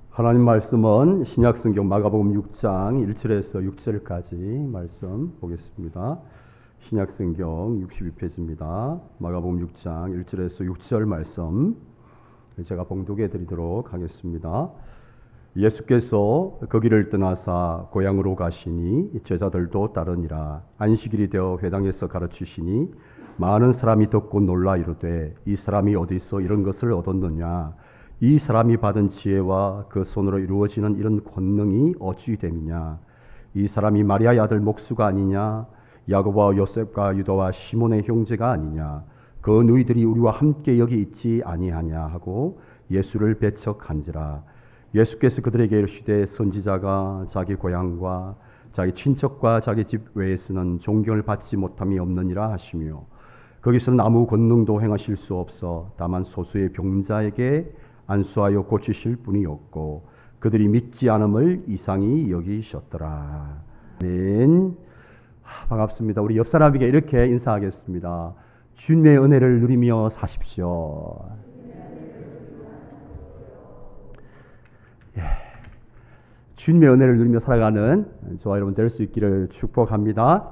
하나님 말씀은 신약성경 마가복음 6장 1절에서 6절까지 말씀 보겠습니다. 신약성경 62페이지입니다. 마가복음 6장 1절에서 6절 말씀 제가 봉독해 드리도록 하겠습니다. 예수께서 거기를 떠나사 고향으로 가시니 제자들도 따르니라. 안식일이 되어 회당에서 가르치시니 많은 사람이 듣고 놀라 이르되 이 사람이 어디서 이런 것을 얻었느냐. 이 사람이 받은 지혜와 그 손으로 이루어지는 이런 권능이 어찌 됨이냐. 이 사람이 마리아의 아들 목수가 아니냐. 야고보와 요셉과 유다와 시몬의 형제가 아니냐. 그 너희들이 우리와 함께 여기 있지 아니하냐 하고 예수를 배척한지라. 예수께서 그들에게 이르시되 선지자가 자기 고향과 자기 친척과 자기 집 외에서는 존경을 받지 못함이 없느니라 하시며 거기서는 아무 권능도 행하실 수 없어 다만 소수의 병자에게 안수하여 고치실 뿐이었고 그들이 믿지 않음을 이상히 여기셨더라. 아멘. 반갑습니다. 우리 옆 사람에게 이렇게 인사하겠습니다. 주님의 은혜를 누리며 사십시오. 주님의 은혜를 누리며 살아가는 저와 여러분 될 수 있기를 축복합니다.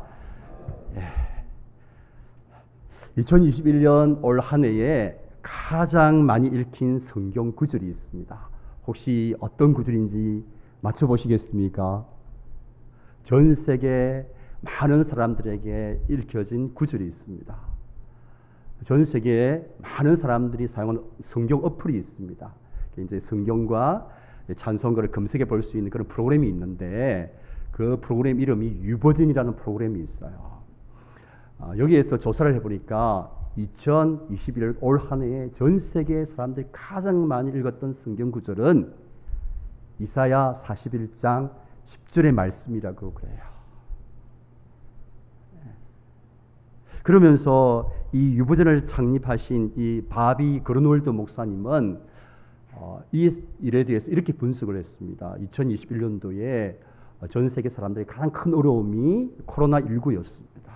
2021년 올 한 해에 가장 많이 읽힌 성경 구절이 있습니다. 혹시 어떤 구절인지 맞춰보시겠습니까? 전 세계 많은 사람들에게 읽혀진 구절이 있습니다. 전 세계에 많은 사람들이 사용하는 성경 어플이 있습니다. 이제 성경과 찬송가를 검색해 볼 수 있는 그런 프로그램이 있는데 그 프로그램 이름이 유버전이라는 프로그램이 있어요. 여기에서 조사를 해보니까 2021년 올 한 해에 전 세계 사람들이 가장 많이 읽었던 성경 구절은 이사야 41장 10절의 말씀이라고 그래요. 그러면서 이 유버전을 창립하신 이 바비 그르놀드 목사님은 이 일에 대해서 이렇게 분석을 했습니다. 2021년도에 전 세계 사람들이 가장 큰 어려움이 코로나19였습니다.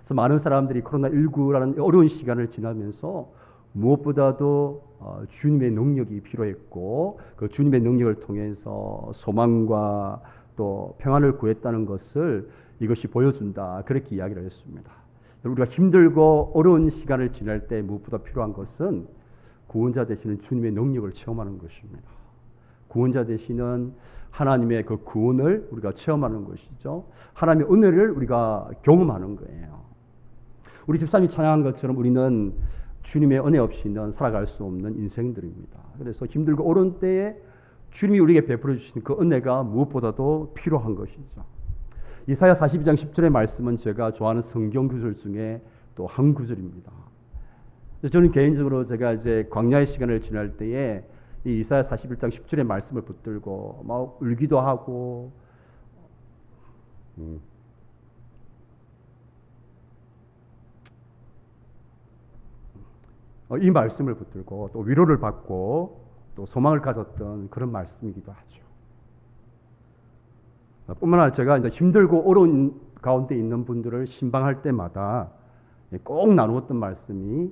그래서 많은 사람들이 코로나19라는 어려운 시간을 지나면서 무엇보다도 주님의 능력이 필요했고 그 주님의 능력을 통해서 소망과 또 평안을 구했다는 것을 이것이 보여준다. 그렇게 이야기를 했습니다. 우리가 힘들고 어려운 시간을 지날 때 무엇보다 필요한 것은 구원자 되시는 주님의 능력을 체험하는 것입니다. 구원자 되시는 하나님의 그 구원을 우리가 체험하는 것이죠. 하나님의 은혜를 우리가 경험하는 거예요. 우리 집사님이 찬양한 것처럼 우리는 주님의 은혜 없이는 살아갈 수 없는 인생들입니다. 그래서 힘들고 어려운 때에 주님이 우리에게 베풀어 주시는 그 은혜가 무엇보다도 필요한 것이죠. 이사야 42장 10절의 말씀은 제가 좋아하는 성경 구절 중에 또 한 구절입니다. 저는 개인적으로 제가 이제 광야의 시간을 지날 때에 이 이사야 41장 10절의 말씀을 붙들고 막 울기도 하고 이 말씀을 붙들고 또 위로를 받고 또 소망을 가졌던 그런 말씀이기도 하죠. 뿐만 아니라 제가 이제 힘들고 어려운 가운데 있는 분들을 신방할 때마다 꼭 나누었던 말씀이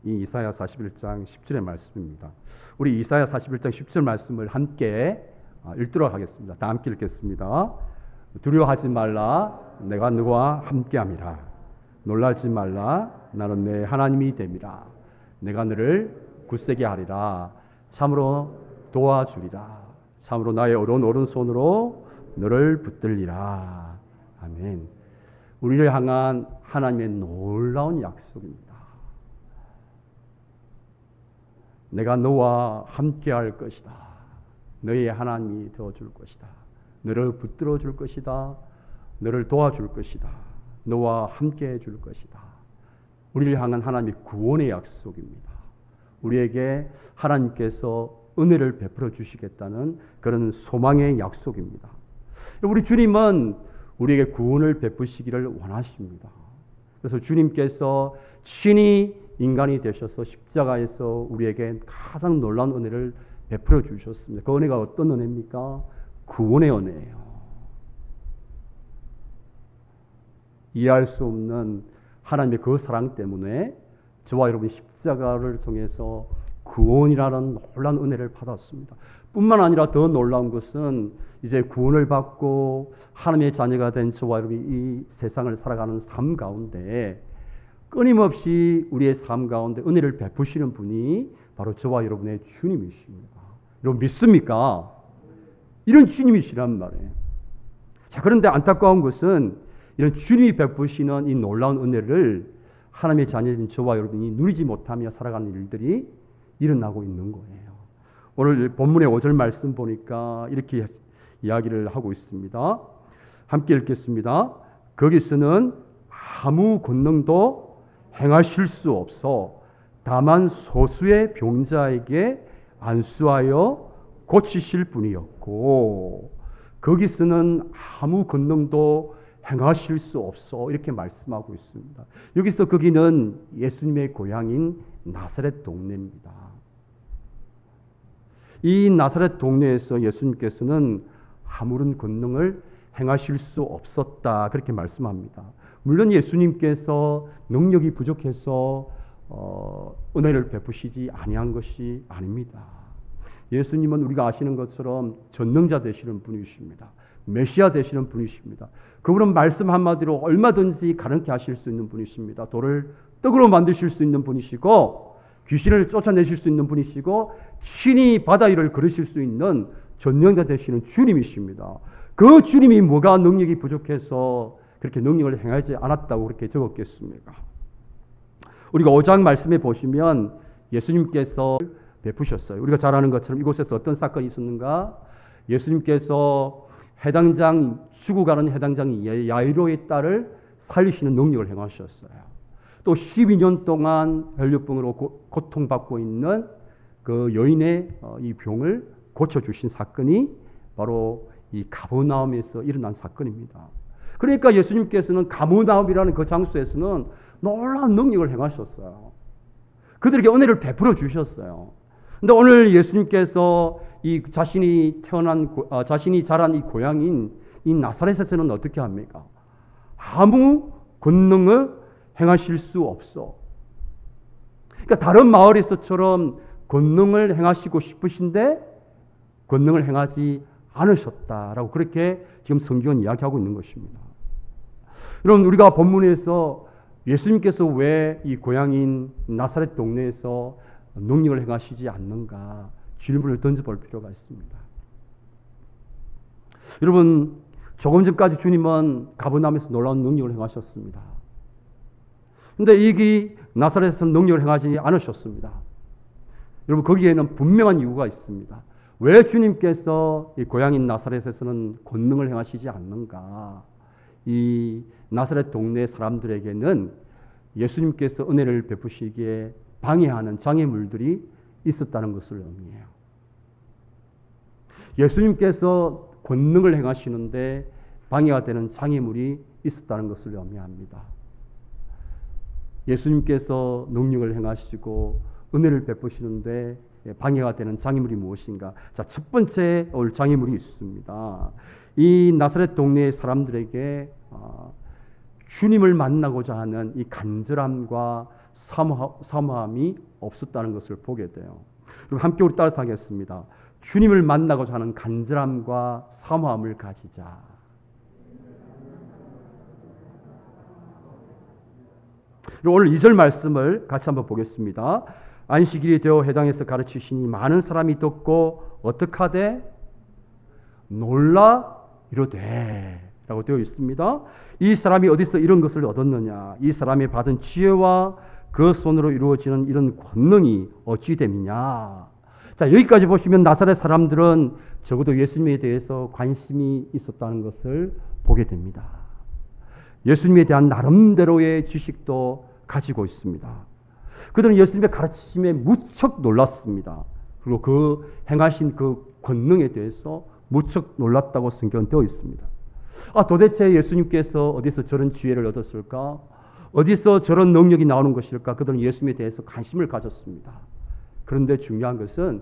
이 이사야 41장 10절의 말씀입니다. 우리 이사야 41장 10절 말씀을 함께 읽도록 하겠습니다. 다 함께 읽겠습니다. 두려워하지 말라 내가 너와 함께함이라. 놀라지 말라 나는 내 하나님이 됨이라. 내가 너를 굳세게 하리라. 참으로 도와주리라. 참으로 나의 어려운 오른손으로 너를 붙들리라. 아멘. 우리를 향한 하나님의 놀라운 약속입니다. 내가 너와 함께할 것이다. 너의 하나님이 되어줄 것이다. 너를 붙들어 줄 것이다. 너를 도와줄 것이다. 너와 함께해 줄 것이다. 우리를 향한 하나님의 구원의 약속입니다. 우리에게 하나님께서 은혜를 베풀어 주시겠다는 그런 소망의 약속입니다. 우리 주님은 우리에게 구원을 베푸시기를 원하십니다. 그래서 주님께서 친히 인간이 되셔서 십자가에서 우리에게 가장 놀라운 은혜를 베풀어 주셨습니다. 그 은혜가 어떤 은혜입니까? 구원의 은혜예요. 이해할 수 없는 하나님의 그 사랑 때문에 저와 여러분이 십자가를 통해서 구원이라는 놀라운 은혜를 받았습니다. 뿐만 아니라 더 놀라운 것은 이제 구원을 받고 하나님의 자녀가 된 저와 여러분이 이 세상을 살아가는 삶 가운데 끊임없이 우리의 삶 가운데 은혜를 베푸시는 분이 바로 저와 여러분의 주님이십니다. 여러분 믿습니까? 이런 주님이시란 말이에요. 자, 그런데 안타까운 것은 이런 주님이 베푸시는 이 놀라운 은혜를 하나님의 자녀인 저와 여러분이 누리지 못하며 살아가는 일들이 일어나고 있는 거예요. 오늘 본문의 5절 말씀 보니까 이렇게 이야기를 하고 있습니다. 함께 읽겠습니다. 거기서는 아무 권능도 행하실 수 없어 다만 소수의 병자에게 안수하여 고치실 분이었고, 거기서는 아무 권능도 행하실 수 없어 이렇게 말씀하고 있습니다. 여기서 거기는 예수님의 고향인 나사렛 동네입니다. 이 나사렛 동네에서 예수님께서는 아무런 권능을 행하실 수 없었다 그렇게 말씀합니다. 물론 예수님께서 능력이 부족해서 은혜를 베푸시지 아니한 것이 아닙니다. 예수님은 우리가 아시는 것처럼 전능자 되시는 분이십니다. 메시아 되시는 분이십니다. 그분은 말씀 한마디로 얼마든지 가능케 하실 수 있는 분이십니다. 돌을 떡으로 만드실 수 있는 분이시고 귀신을 쫓아내실 수 있는 분이시고 친히 바다 위를 걸으실 수 있는 전능자 되시는 주님이십니다. 그 주님이 뭐가 능력이 부족해서 그렇게 능력을 행하지 않았다고 그렇게 적었겠습니까? 우리가 5장 말씀에 보시면 예수님께서 베푸셨어요. 우리가 잘 아는 것처럼 이곳에서 어떤 사건이 있었는가? 예수님께서 죽어가는 해당장 야이로의 딸을 살리시는 능력을 행하셨어요. 또 12년 동안 혈류병으로 고통받고 있는 그 여인의 이 병을 고쳐주신 사건이 바로 이 가버나움에서 일어난 사건입니다. 그러니까 예수님께서는 가버나움이라는 그 장소에서는 놀라운 능력을 행하셨어요. 그들에게 은혜를 베풀어 주셨어요. 근데 오늘 예수님께서 이 자신이 자란 이 고향인 이 나사렛에서는 어떻게 합니까? 아무 권능을 행하실 수 없어. 그러니까 다른 마을에서처럼 권능을 행하시고 싶으신데 권능을 행하지 않으셨다라고 그렇게 지금 성경은 이야기하고 있는 것입니다. 여러분, 우리가 본문에서 예수님께서 왜 이 고향인 나사렛 동네에서 능력을 행하시지 않는가 질문을 던져볼 필요가 있습니다. 여러분, 조금 전까지 주님은 가버나움에서 놀라운 능력을 행하셨습니다. 그런데 여기 나사렛에서는 능력을 행하지 않으셨습니다. 여러분, 거기에는 분명한 이유가 있습니다. 왜 주님께서 이 고향인 나사렛에서는 권능을 행하시지 않는가? 이 나사렛 동네 사람들에게는 예수님께서 은혜를 베푸시기에 방해하는 장애물들이 있었다는 것을 의미해요. 예수님께서 권능을 행하시는데 방해가 되는 장애물이 있었다는 것을 의미합니다. 예수님께서 능력을 행하시고 은혜를 베푸시는데 방해가 되는 장애물이 무엇인가? 자, 첫 번째 올 장애물이 있습니다. 이 나사렛 동네의 사람들에게 주님을 만나고자 하는 이 간절함과 사모함이 없었다는 것을 보게 돼요. 그럼 함께 우리 따라서 하겠습니다. 주님을 만나고자 하는 간절함과 사모함을 가지자. 오늘 2절 말씀을 같이 한번 보겠습니다. 안식일이 되어 회당에서 가르치시니 많은 사람이 듣고 어떡하되 놀라 이르되 라고 되어 있습니다. 이 사람이 어디서 이런 것을 얻었느냐? 이 사람이 받은 지혜와 그 손으로 이루어지는 이런 권능이 어찌 됨이냐? 자, 여기까지 보시면 나사렛 사람들은 적어도 예수님에 대해서 관심이 있었다는 것을 보게 됩니다. 예수님에 대한 나름대로의 지식도 가지고 있습니다. 그들은 예수님의 가르치심에 무척 놀랐습니다. 그리고 그 행하신 그 권능에 대해서 무척 놀랐다고 성경은 되어 있습니다. 도대체 예수님께서 어디서 저런 지혜를 얻었을까? 어디서 저런 능력이 나오는 것일까? 그들은 예수님에 대해서 관심을 가졌습니다. 그런데 중요한 것은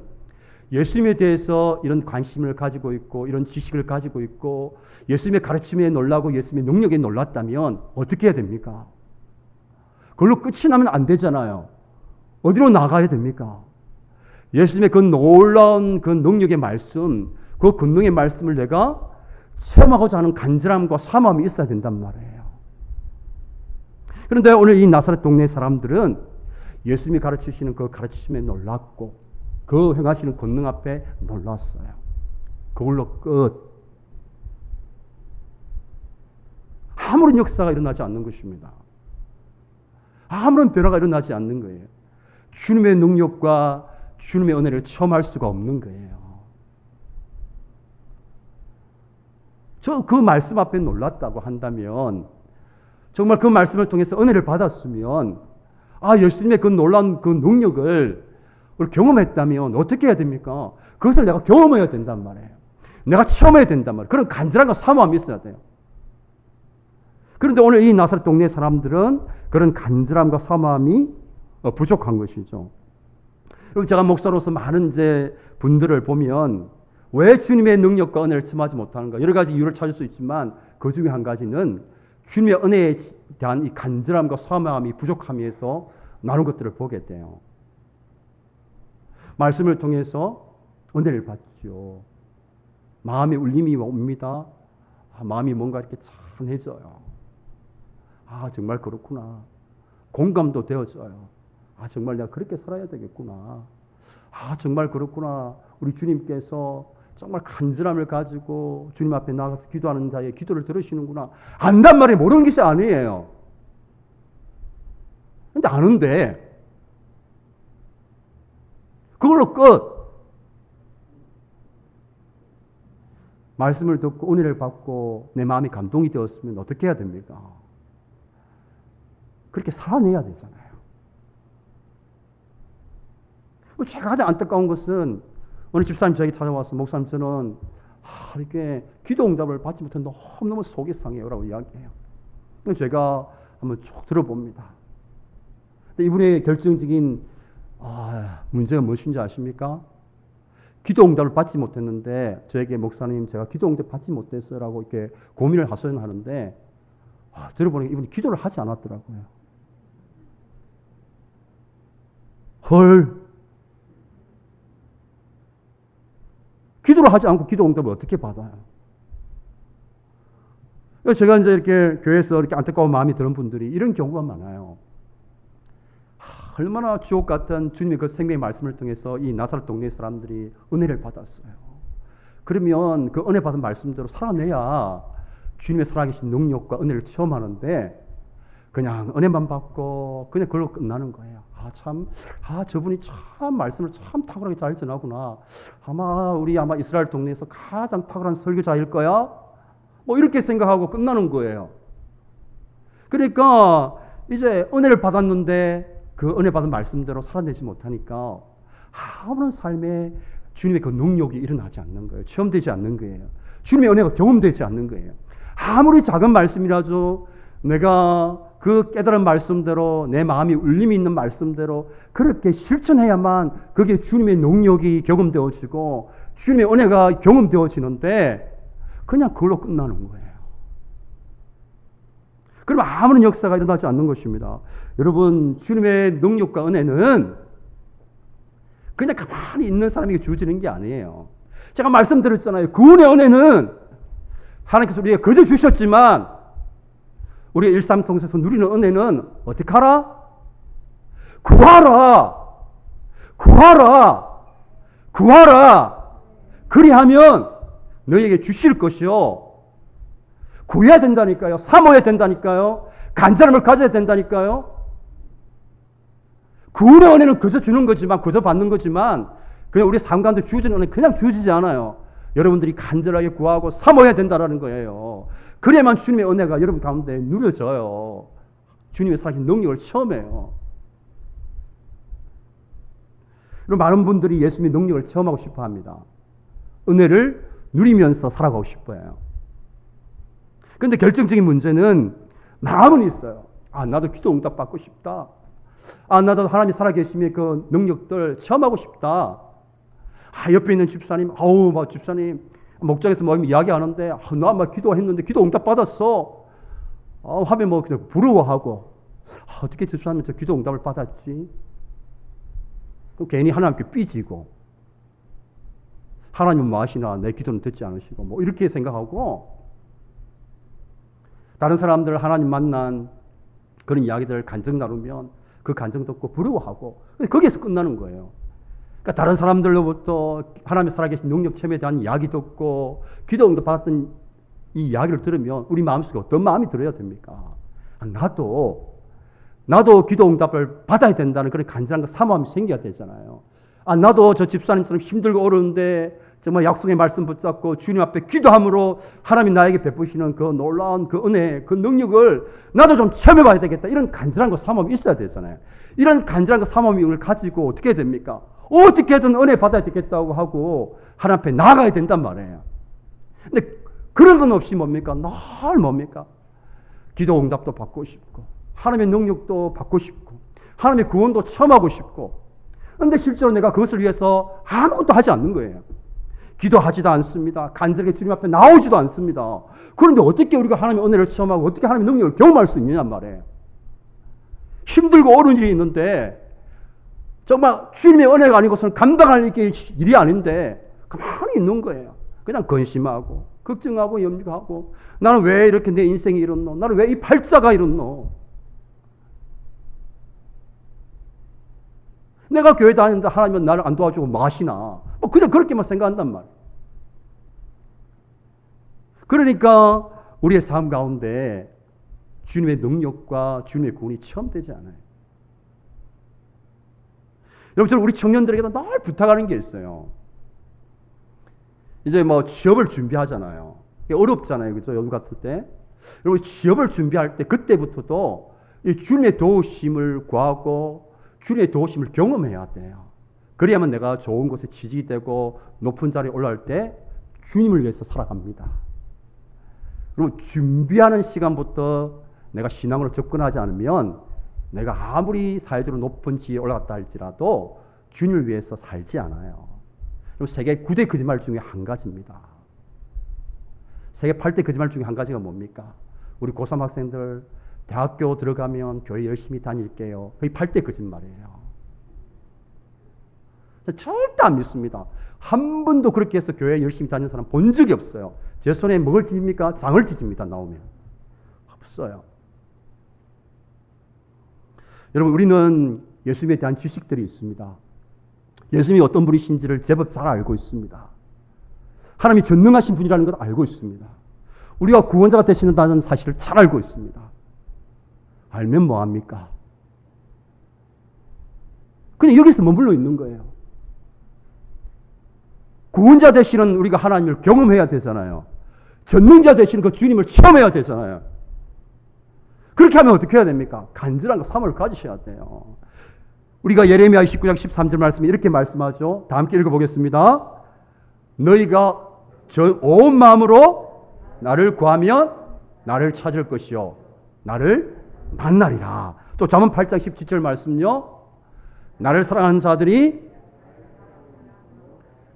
예수님에 대해서 이런 관심을 가지고 있고 이런 지식을 가지고 있고 예수님의 가르침에 놀라고 예수님의 능력에 놀랐다면 어떻게 해야 됩니까? 그걸로 끝이 나면 안 되잖아요. 어디로 나가야 됩니까? 예수님의 그 놀라운 그 능력의 말씀, 그 권능의 말씀을 내가 체험하고자 하는 간절함과 사모함이 있어야 된단 말이에요. 그런데 오늘 이 나사렛 동네 사람들은 예수님이 가르치시는 그 가르치심에 놀랐고 그 행하시는 권능 앞에 놀랐어요. 그걸로 끝. 아무런 역사가 일어나지 않는 것입니다. 아무런 변화가 일어나지 않는 거예요. 주님의 능력과 주님의 은혜를 체험할 수가 없는 거예요. 저 그 말씀 앞에 놀랐다고 한다면, 정말 그 말씀을 통해서 은혜를 받았으면, 예수님의 그 놀라운 그 능력을 경험했다면 어떻게 해야 됩니까? 그것을 내가 경험해야 된단 말이에요. 내가 체험해야 된단 말이에요. 그런 간절함과 사모함이 있어야 돼요. 그런데 오늘 이 나사렛 동네 사람들은 그런 간절함과 사모함이 부족한 것이죠. 그리고 제가 목사로서 많은 이제 분들을 보면 왜 주님의 능력과 은혜를 체험하지 못하는가, 여러 가지 이유를 찾을 수 있지만 그 중에 한 가지는 주님의 은혜에 대한 이 간절함과 사모함이 부족함에서 나눈 것들을 보게 돼요. 말씀을 통해서 은혜를 받죠. 마음의 울림이 옵니다. 마음이 뭔가 이렇게 찬해져요. 정말 그렇구나. 공감도 되어져요. 정말 내가 그렇게 살아야 되겠구나. 정말 그렇구나. 우리 주님께서 정말 간절함을 가지고 주님 앞에 나가서 기도하는 자의 기도를 들으시는구나. 안단 말이 모르는 것이 아니에요. 근데 아는데 그걸로 끝. 말씀을 듣고 은혜를 받고 내 마음이 감동이 되었으면 어떻게 해야 됩니까? 그렇게 살아내야 되잖아요. 제가 가장 안타까운 것은 어느 집사님 저에게 찾아와서 목사님 저는 이렇게 기도 응답을 받지 못해 너무너무 속이 상해요 라고 이야기해요. 제가 한번 쭉 들어봅니다. 근데 이분의 결정적인 문제가 무엇인지 아십니까? 기도 응답을 받지 못했는데 저에게 목사님 제가 기도 응답 받지 못했어요 라고 이렇게 고민을 하소연하는데 들어보니까 이분이 기도를 하지 않았더라고요. 헐. 기도를 하지 않고 기도 응답을 어떻게 받아요? 제가 이제 이렇게 교회에서 이렇게 안타까운 마음이 드는 분들이 이런 경우가 많아요. 얼마나 주옥 같은 주님의 그 생명의 말씀을 통해서 이 나사렛 동네 사람들이 은혜를 받았어요. 그러면 그 은혜 받은 말씀대로 살아내야 주님의 살아계신 능력과 은혜를 체험하는데 그냥 은혜만 받고 그냥 그걸로 끝나는 거예요. 저분이 참 말씀을 참 탁월하게 잘 전하구나. 우리 이스라엘 동네에서 가장 탁월한 설교자일 거야. 이렇게 생각하고 끝나는 거예요. 그러니까 이제 은혜를 받았는데 그 은혜 받은 말씀대로 살아내지 못하니까 아무런 삶에 주님의 그 능력이 일어나지 않는 거예요. 체험되지 않는 거예요. 주님의 은혜가 경험되지 않는 거예요. 아무리 작은 말씀이라도 내가 그 깨달은 말씀대로 내 마음이 울림이 있는 말씀대로 그렇게 실천해야만 그게 주님의 능력이 경험되어지고 주님의 은혜가 경험되어지는데 그냥 그걸로 끝나는 거예요. 그러면 아무런 역사가 일어나지 않는 것입니다. 여러분, 주님의 능력과 은혜는 그냥 가만히 있는 사람에게 주어지는 게 아니에요. 제가 말씀드렸잖아요. 구원의 은혜는 하나님께서 우리에게 거저 주셨지만 우리가 일상생활에서 누리는 은혜는 어떻게 하라? 구하라. 그리하면 너희에게 주실 것이요. 구해야 된다니까요. 사모해야 된다니까요. 간절함을 가져야 된다니까요. 구원의 은혜는 그저 주는 거지만, 그저 받는 거지만 그냥 우리 삶 가운데 주어지는 은혜는 그냥 주어지지 않아요. 여러분들이 간절하게 구하고 사모해야 된다는 거예요. 그래야만 주님의 은혜가 여러분 가운데 누려져요. 주님의 살아계신 능력을 체험해요. 그리고 많은 분들이 예수님의 능력을 체험하고 싶어 합니다. 은혜를 누리면서 살아가고 싶어요. 그런데 결정적인 문제는 마음은 있어요. 나도 기도 응답 받고 싶다. 나도 하나님이 살아계심의 그 능력들 체험하고 싶다. 옆에 있는 집사님, 집사님 목장에서 이야기하는데 나 아마 기도했는데 기도 응답 받았어. 하면 그냥 부러워하고 어떻게 집사님 저 기도 응답을 받았지? 또 괜히 하나님께 삐지고 하나님은 뭐 하시나 내 기도는 듣지 않으시고 뭐 이렇게 생각하고 다른 사람들 하나님 만난 그런 이야기들 간증 나누면 그 간증 듣고 부러워하고 거기에서 끝나는 거예요. 그러니까 다른 사람들로부터 하나님의 살아계신 능력 체험에 대한 이야기 듣고 기도 응답 받았던 이 이야기를 들으면 우리 마음속에 어떤 마음이 들어야 됩니까? 나도 기도 응답을 받아야 된다는 그런 간절한 사모함이 생겨야 되잖아요. 나도 저 집사님처럼 힘들고 어려운데 정말 약속의 말씀 붙잡고 주님 앞에 기도함으로 하나님이 나에게 베푸시는 그 놀라운 그 은혜, 그 능력을 나도 좀 체험해봐야 되겠다. 이런 간절한 사모함이 있어야 되잖아요. 이런 간절한 사모함을 가지고 어떻게 해야 됩니까? 어떻게든 은혜 받아야 되겠다고 하고 하나님 앞에 나아가야 된단 말이에요. 근데 그런 건 없이 뭡니까? 늘 뭡니까? 기도 응답도 받고 싶고 하나님의 능력도 받고 싶고 하나님의 구원도 체험하고 싶고 그런데 실제로 내가 그것을 위해서 아무것도 하지 않는 거예요. 기도하지도 않습니다. 간절하게 주님 앞에 나오지도 않습니다. 그런데 어떻게 우리가 하나님의 은혜를 체험하고 어떻게 하나님의 능력을 경험할 수 있느냐 말이에요. 힘들고 어려운 일이 있는데 정말 주님의 은혜가 아니고서는 감당할 일이 아닌데 가만히 있는 거예요. 그냥 근심하고 걱정하고 염려하고 나는 왜 이렇게 내 인생이 이렇노? 나는 왜 이 발자가 이렇노? 내가 교회 다니는데 하나님은 나를 안 도와주고 마시나? 그냥 그렇게만 생각한단 말이에요. 그러니까 우리의 삶 가운데 주님의 능력과 주님의 구원이 체험되지 않아요. 여러분, 저는 우리 청년들에게도 늘 부탁하는 게 있어요. 이제 뭐 취업을 준비하잖아요. 어렵잖아요. 그죠? 요즘 같을 때. 여러분, 취업을 준비할 때 그때부터도 이 주님의 도우심을 구하고 주님의 도우심을 경험해야 돼요. 그래야만 내가 좋은 곳에 취직되고 높은 자리에 올라갈 때 주님을 위해서 살아갑니다. 그럼 준비하는 시간부터 내가 신앙으로 접근하지 않으면 내가 아무리 사회적으로 높은 지위에 올라갔다 할지라도 주님을 위해서 살지 않아요. 그리고 세계 9대 거짓말 중에 한 가지입니다. 세계 8대 거짓말 중에 한 가지가 뭡니까? 우리 고3 학생들 대학교 들어가면 교회 열심히 다닐게요. 그게 8대 거짓말이에요. 절대 안 믿습니다. 한 번도 그렇게 해서 교회 열심히 다니는 사람 본 적이 없어요. 제 손에 먹을 찢습니까? 장을 찢습니다. 나오면. 없어요. 여러분, 우리는 예수님에 대한 지식들이 있습니다. 예수님이 어떤 분이신지를 제법 잘 알고 있습니다. 하나님이 전능하신 분이라는 걸 알고 있습니다. 우리가 구원자가 되시는다는 사실을 잘 알고 있습니다. 알면 뭐합니까? 그냥 여기서 머물러 있는 거예요. 구원자 되시는 우리가 하나님을 경험해야 되잖아요. 전능자 되시는 그 주님을 체험해야 되잖아요. 그렇게 하면 어떻게 해야 됩니까? 간절한 사모를 가지셔야 돼요. 우리가 예레미야 29장 13절 말씀에 이렇게 말씀하죠. 다 함께 읽어보겠습니다. 너희가 온 마음으로 나를 구하면 나를 찾을 것이요 나를 만나리라. 또 잠언 8장 17절 말씀요. 나를 사랑하는 자들이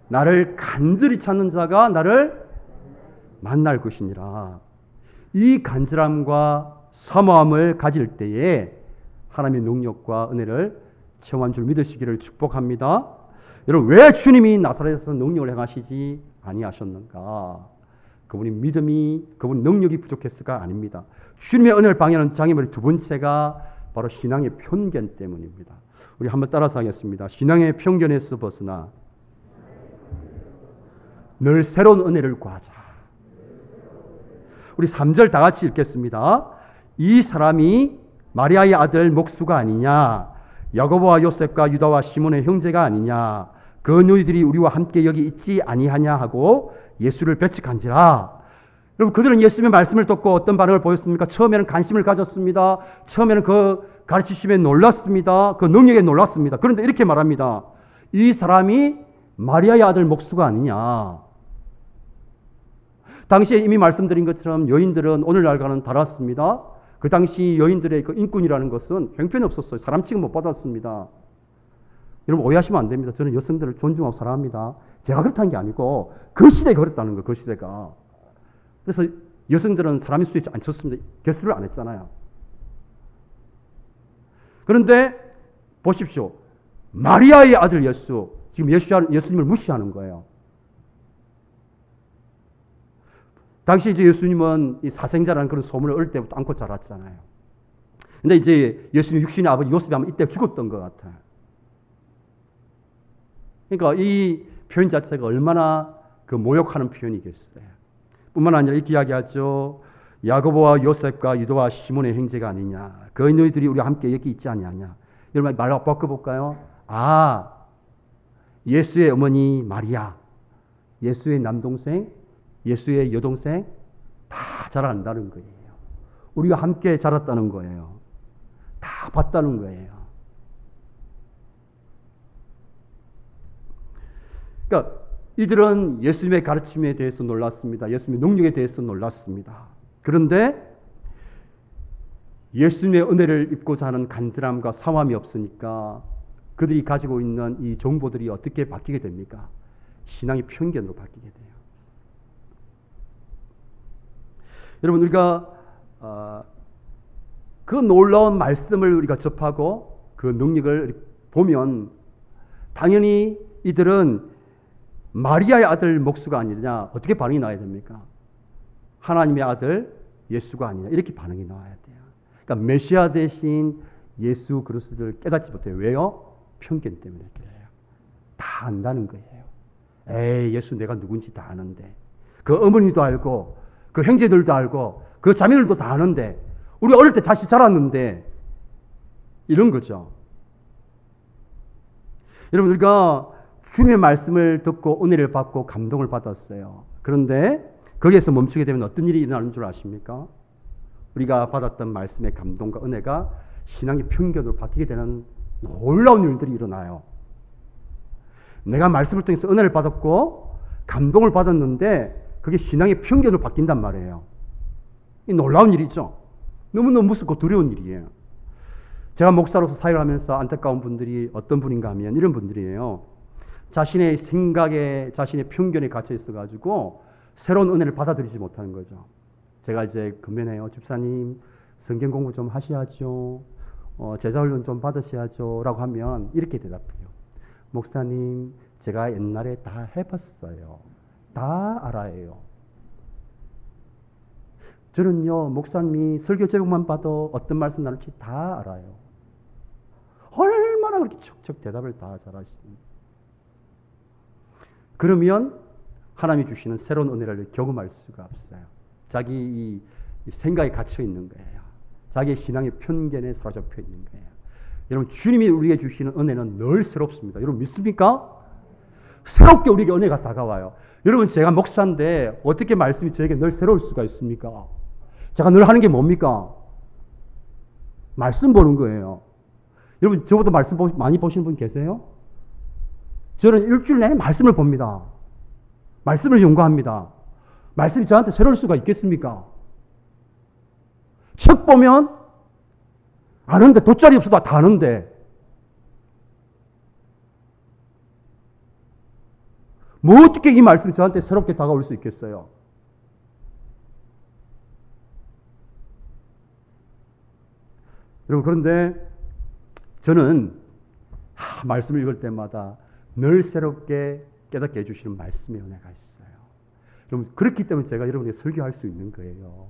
나를 간절히 찾는 자가 나를 만날 것이니라. 이 간절함과 사모함을 가질 때에 하나님의 능력과 은혜를 체험한 줄 믿으시기를 축복합니다. 여러분, 왜 주님이 나사렛에서 능력을 행하시지 아니하셨는가? 그분이 믿음이, 그분 능력이 부족했을까? 아닙니다. 주님의 은혜를 방해하는 장애물의 두 번째가 바로 신앙의 편견 때문입니다. 우리 한번 따라서 하겠습니다. 신앙의 편견에서 벗어나 늘 새로운 은혜를 구하자. 우리 3절 다 같이 읽겠습니다. 이 사람이 마리아의 아들 목수가 아니냐? 야고보와 요셉과 유다와 시몬의 형제가 아니냐? 그 너희들이 우리와 함께 여기 있지 아니하냐 하고 예수를 배척한지라. 여러분, 그들은 예수님의 말씀을 듣고 어떤 반응을 보였습니까? 처음에는 관심을 가졌습니다. 처음에는 그 가르치심에 놀랐습니다. 그 능력에 놀랐습니다. 그런데 이렇게 말합니다. 이 사람이 마리아의 아들 목수가 아니냐? 당시에 이미 말씀드린 것처럼 여인들은 오늘날과는 달랐습니다. 그 당시 여인들의 그 인권이라는 것은 형편이 없었어요. 사람 취급 못 받았습니다. 여러분, 오해하시면 안 됩니다. 저는 여성들을 존중하고 사랑합니다. 제가 그렇다는 게 아니고 그 시대가 그렇다는 거예요. 그 시대가. 그래서 여성들은 사람의 수에 안 쳤습니다. 개수를 안 했잖아요. 그런데 보십시오. 마리아의 아들 예수, 지금 예수님을 무시하는 거예요. 당시 이제 예수님은 이 사생자라는 그런 소문을 어릴 때부터 안고 자랐잖아요. 근데 이제 예수님 육신의 아버지 요셉이 아마 이때 죽었던 것 같아요. 그러니까 이 표현 자체가 얼마나 그 모욕하는 표현이겠어요. 뿐만 아니라 이렇게 이야기하죠. 야고보와 요셉과 유다와 시몬의 형제가 아니냐. 그 너희들이 우리와 함께 여기 있지 않냐냐. 여러분 말로 바꿔볼까요? 아, 예수의 어머니 마리아, 예수의 남동생, 예수의 여동생 다 잘 안다는 거예요. 우리가 함께 자랐다는 거예요. 다 봤다는 거예요. 그러니까 이들은 예수님의 가르침에 대해서 놀랐습니다. 예수님의 능력에 대해서 놀랐습니다. 그런데 예수님의 은혜를 입고자 하는 간절함과 사모함이 없으니까 그들이 가지고 있는 이 정보들이 어떻게 바뀌게 됩니까? 신앙의 편견으로 바뀌게 돼요. 여러분 우리가 그 놀라운 말씀을 우리가 접하고 그 능력을 보면 당연히 이들은 마리아의 아들 목수가 아니냐 어떻게 반응이 나와야 됩니까? 하나님의 아들 예수가 아니냐 이렇게 반응이 나와야 돼요. 그러니까 메시아 대신 예수 그리스도를 깨닫지 못해요. 왜요? 편견 때문에 그래요. 다 안다는 거예요. 에이 예수 내가 누군지 다 아는데 그 어머니도 알고 그 형제들도 알고 그 자매들도 다 아는데 우리 어릴 때 같이 자랐는데 이런 거죠. 여러분 우리가 주님의 말씀을 듣고 은혜를 받고 감동을 받았어요. 그런데 거기에서 멈추게 되면 어떤 일이 일어나는 줄 아십니까? 우리가 받았던 말씀의 감동과 은혜가 신앙의 편견으로 바뀌게 되는 놀라운 일들이 일어나요. 내가 말씀을 통해서 은혜를 받았고 감동을 받았는데 그게 신앙의 편견으로 바뀐단 말이에요. 이 놀라운 일이죠. 너무너무 무섭고 두려운 일이에요. 제가 목사로서 사역을 하면서 안타까운 분들이 어떤 분인가 하면 이런 분들이에요. 자신의 생각에 자신의 편견에 갇혀 있어가지고 새로운 은혜를 받아들이지 못하는 거죠. 제가 이제 금연해요. 집사님 성경 공부 좀 하셔야죠. 제자훈련 좀 받으셔야죠. 라고 하면 이렇게 대답해요. 목사님 제가 옛날에 다 해봤어요. 다 알아요. 저는요 목사님이 설교 제목만 봐도 어떤 말씀 나눌지 다 알아요. 얼마나 그렇게 척척 대답을 다 잘하시는지. 그러면 하나님이 주시는 새로운 은혜를 경험할 수가 없어요. 자기 이 생각에 갇혀 있는 거예요. 자기의 신앙의 편견에 사로잡혀 있는 거예요. 여러분 주님이 우리에게 주시는 은혜는 늘 새롭습니다. 여러분 믿습니까? 새롭게 우리에게 은혜가 다가와요. 여러분 제가 목사인데 어떻게 말씀이 저에게 늘 새로울 수가 있습니까? 제가 늘 하는 게 뭡니까? 말씀 보는 거예요. 여러분 저보다 말씀 많이 보시는 분 계세요? 저는 일주일 내내 말씀을 봅니다. 말씀을 연구합니다. 말씀이 저한테 새로울 수가 있겠습니까? 책 보면 아는데 돗자리 없어도 다 아는데 뭐 어떻게 이 말씀이 저한테 새롭게 다가올 수 있겠어요? 여러분 그런데 저는 말씀을 읽을 때마다 늘 새롭게 깨닫게 해주시는 말씀의 은혜가 있어요. 여러분 그렇기 때문에 제가 여러분에게 설교할 수 있는 거예요.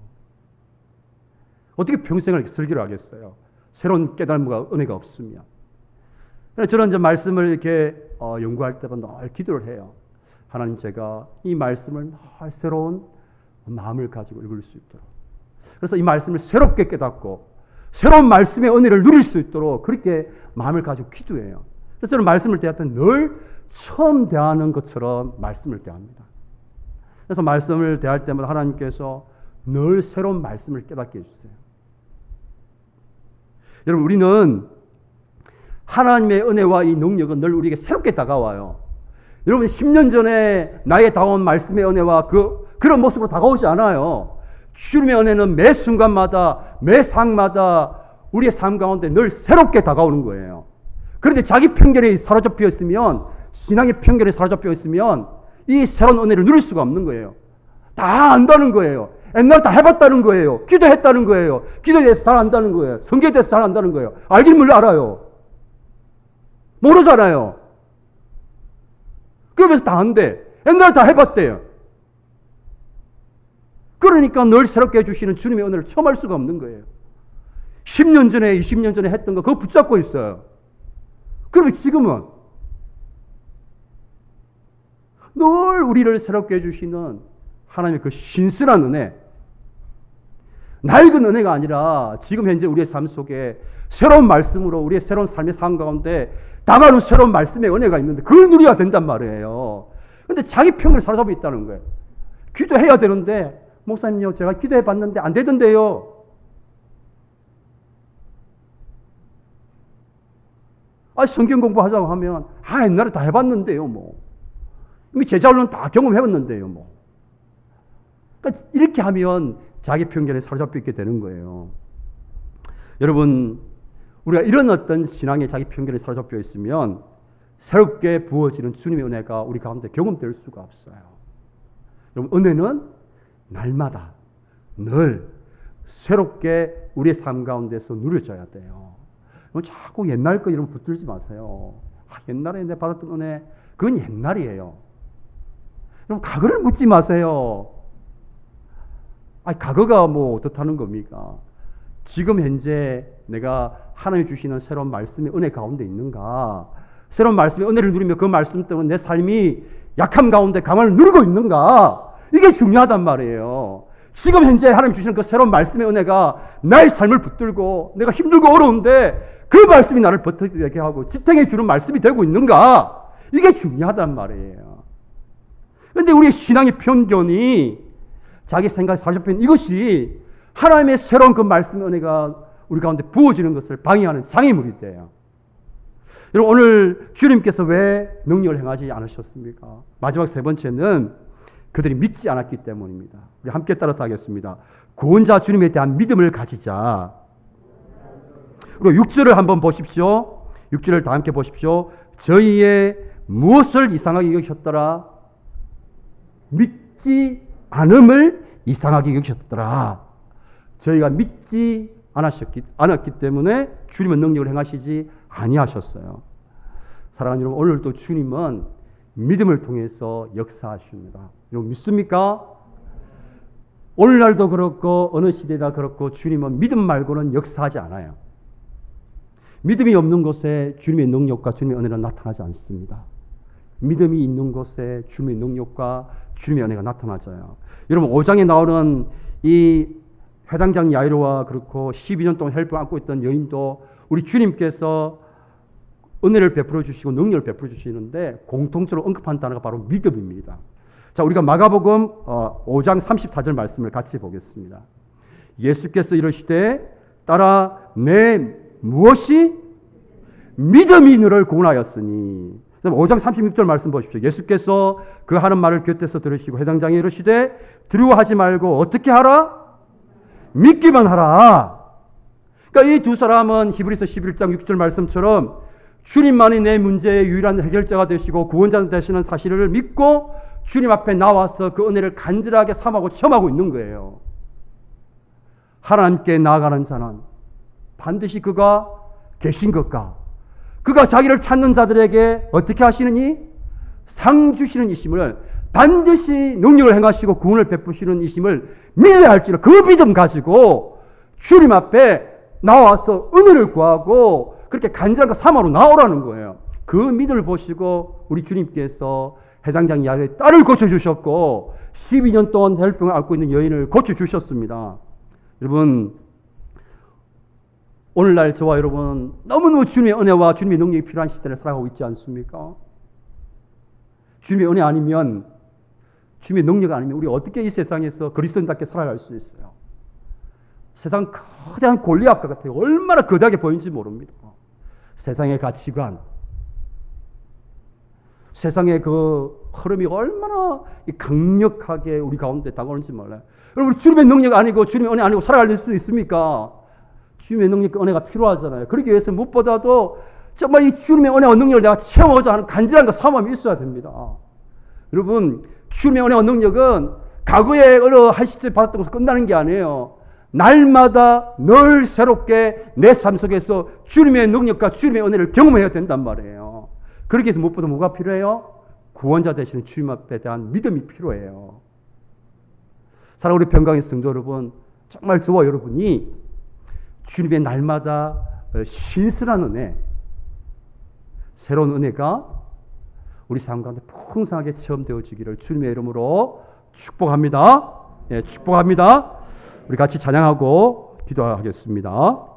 어떻게 평생을 설교를 하겠어요? 새로운 깨달음과 은혜가 없으면. 저는 이제 말씀을 이렇게 연구할 때마다 늘 기도를 해요. 하나님 제가 이 말씀을 늘 새로운 마음을 가지고 읽을 수 있도록. 그래서 이 말씀을 새롭게 깨닫고 새로운 말씀의 은혜를 누릴 수 있도록 그렇게 마음을 가지고 기도해요. 그래서 저는 말씀을 대할 때 늘 처음 대하는 것처럼 말씀을 대합니다. 그래서 말씀을 대할 때마다 하나님께서 늘 새로운 말씀을 깨닫게 해주세요. 여러분 우리는 하나님의 은혜와 이 능력은 늘 우리에게 새롭게 다가와요. 여러분 10년 전에 나에게 다가온 말씀의 은혜와 그런 모습으로 다가오지 않아요. 주님의 은혜는 매 순간마다 매 상마다 우리의 삶 가운데 늘 새롭게 다가오는 거예요. 그런데 자기 편견에 사로잡혀 있으면 신앙의 편견에 사로잡혀 있으면 이 새로운 은혜를 누릴 수가 없는 거예요. 다 안다는 거예요. 옛날에 다 해봤다는 거예요. 기도했다는 거예요. 기도에 대해서 잘 안다는 거예요. 성경에 대해서 잘 안다는 거예요. 알긴 뭘 알아요. 모르잖아요. 그러면서 다 한대. 옛날에 다 해봤대요. 그러니까 늘 새롭게 해주시는 주님의 은혜를 처음 할 수가 없는 거예요. 10년 전에 20년 전에 했던 거 그거 붙잡고 있어요. 그러면 지금은 늘 우리를 새롭게 해주시는 하나님의 그 신실한 은혜, 낡은 은혜가 아니라 지금 현재 우리의 삶 속에 새로운 말씀으로 우리의 새로운 삶의 삶 가운데 다가오는 새로운 말씀의 은혜가 있는데 그걸 누려야 된단 말이에요. 근데 자기 평을 사로잡고 있다는 거예요. 기도해야 되는데 목사님요 제가 기도해 봤는데 안 되던데요. 성경 공부하자고 하면 옛날에 다 해봤는데요 뭐. 이미 제자로는 다 경험해봤는데요 뭐. 그러니까 이렇게 하면 자기 편견에 사로잡혀 있게 되는 거예요. 여러분 우리가 이런 어떤 신앙에 자기 편견에 사로잡혀 있으면 새롭게 부어지는 주님의 은혜가 우리 가운데 경험될 수가 없어요. 여러분 은혜는 날마다 늘 새롭게 우리의 삶 가운데서 누려져야 돼요. 자꾸 옛날 거 이런 붙들지 마세요. 옛날에 내 받았던 은혜 그건 옛날이에요. 여러분 과거를 묻지 마세요. 과거가 뭐 어떻다는 겁니까? 지금 현재 내가 하나님이 주시는 새로운 말씀의 은혜 가운데 있는가? 새로운 말씀의 은혜를 누리며 그 말씀 때문에 내 삶이 약함 가운데 강함을 누리고 있는가? 이게 중요하단 말이에요. 지금 현재 하나님 주시는 그 새로운 말씀의 은혜가 나의 삶을 붙들고 내가 힘들고 어려운데 그 말씀이 나를 버티게 하고 지탱해 주는 말씀이 되고 있는가? 이게 중요하단 말이에요. 그런데 우리의 신앙의 편견이 자기 생각에 사로잡혀 있는 이것이 하나님의 새로운 그 말씀의 은혜가 우리 가운데 부어지는 것을 방해하는 장애물이 돼요. 여러분 오늘 주님께서 왜 능력을 행하지 않으셨습니까? 마지막 세 번째는 그들이 믿지 않았기 때문입니다. 우리 함께 따라서 하겠습니다. 구원자 주님에 대한 믿음을 가지자. 그리고 6절을 한번 보십시오. 6절을 다 함께 보십시오. 저희의 무엇을 이상하게 여기셨더라? 믿지 않음을 이상하게 여기셨더라. 저희가 믿지 않았기 때문에 주님은 능력을 행하시지 아니하셨어요. 사랑하는 여러분, 오늘도 주님은 믿음을 통해서 역사하십니다. 여러분 믿습니까? 오늘날도 그렇고 어느 시대다 그렇고 주님은 믿음 말고는 역사하지 않아요. 믿음이 없는 곳에 주님의 능력과 주님의 은혜는 나타나지 않습니다. 믿음이 있는 곳에 주님의 능력과 주님의 은혜가 나타나져요. 여러분 5장에 나오는 이 회당장 야이로와 그렇고 12년 동안 혈병을 안고 있던 여인도 우리 주님께서 은혜를 베풀어 주시고 능력을 베풀어 주시는데 공통적으로 언급한 단어가 바로 믿음입니다. 자, 우리가 마가복음 5장 34절 말씀을 같이 보겠습니다. 예수께서 이르시되 따라 내 무엇이 믿음이 너를 구원하였으니. 5장 36절 말씀 보십시오. 예수께서 그 하는 말을 곁에서 들으시고 회당장에 이르시되 두려워하지 말고 어떻게 하라? 믿기만 하라. 그러니까 이 두 사람은 히브리서 11장 6절 말씀처럼 주님만이 내 문제의 유일한 해결자가 되시고 구원자 되시는 사실을 믿고 주님 앞에 나와서 그 은혜를 간절하게 삼하고 체험하고 있는 거예요. 하나님께 나아가는 자는 반드시 그가 계신 것과 그가 자기를 찾는 자들에게 어떻게 하시느니 상 주시는 이심을 반드시 능력을 행하시고 구원을 베푸시는 이심을 믿어야 할지라 그 믿음 가지고 주님 앞에 나와서 은혜를 구하고 그렇게 간절한 거 삼아로 나오라는 거예요. 그 믿음을 보시고 우리 주님께서 해당장 야의 딸을 고쳐주셨고 12년 동안 혈병을 앓고 있는 여인을 고쳐주셨습니다. 여러분 오늘날 저와 여러분 너무너무 주님의 은혜와 주님의 능력이 필요한 시대를 살아가고 있지 않습니까? 주님의 은혜 아니면 주님의 능력 아니면 우리 어떻게 이 세상에서 그리스도인답게 살아갈 수 있어요? 세상 거대한 골리앗과 같아요. 얼마나 거대하게 보이는지 모릅니다. 세상의 가치관, 세상의 그 흐름이 얼마나 강력하게 우리 가운데 다가오는지 몰라요. 여러분 주님의 능력 아니고 주님의 은혜 아니고 살아갈 수 있습니까? 주님의 능력과 은혜가 필요하잖아요. 그러기 위해서 무엇보다도 정말 이 주님의 은혜와 능력을 내가 체험하고자 하는 간절한 사모함이 있어야 됩니다. 여러분 주님의 은혜와 능력은 과거에 어느 한 시절 받았던 것으로 끝나는 게 아니에요. 날마다 늘 새롭게 내 삶 속에서 주님의 능력과 주님의 은혜를 경험해야 된단 말이에요. 그렇게 해서 무엇보다 뭐가 필요해요? 구원자 되시는 주님 앞에 대한 믿음이 필요해요. 사랑하는 우리 평강의 성도 여러분, 정말 저와 여러분이 주님의 날마다 신선한 은혜, 새로운 은혜가 우리 삶 가운데 풍성하게 체험되어지기를 주님의 이름으로 축복합니다. 예, 축복합니다. 우리 같이 찬양하고 기도하겠습니다.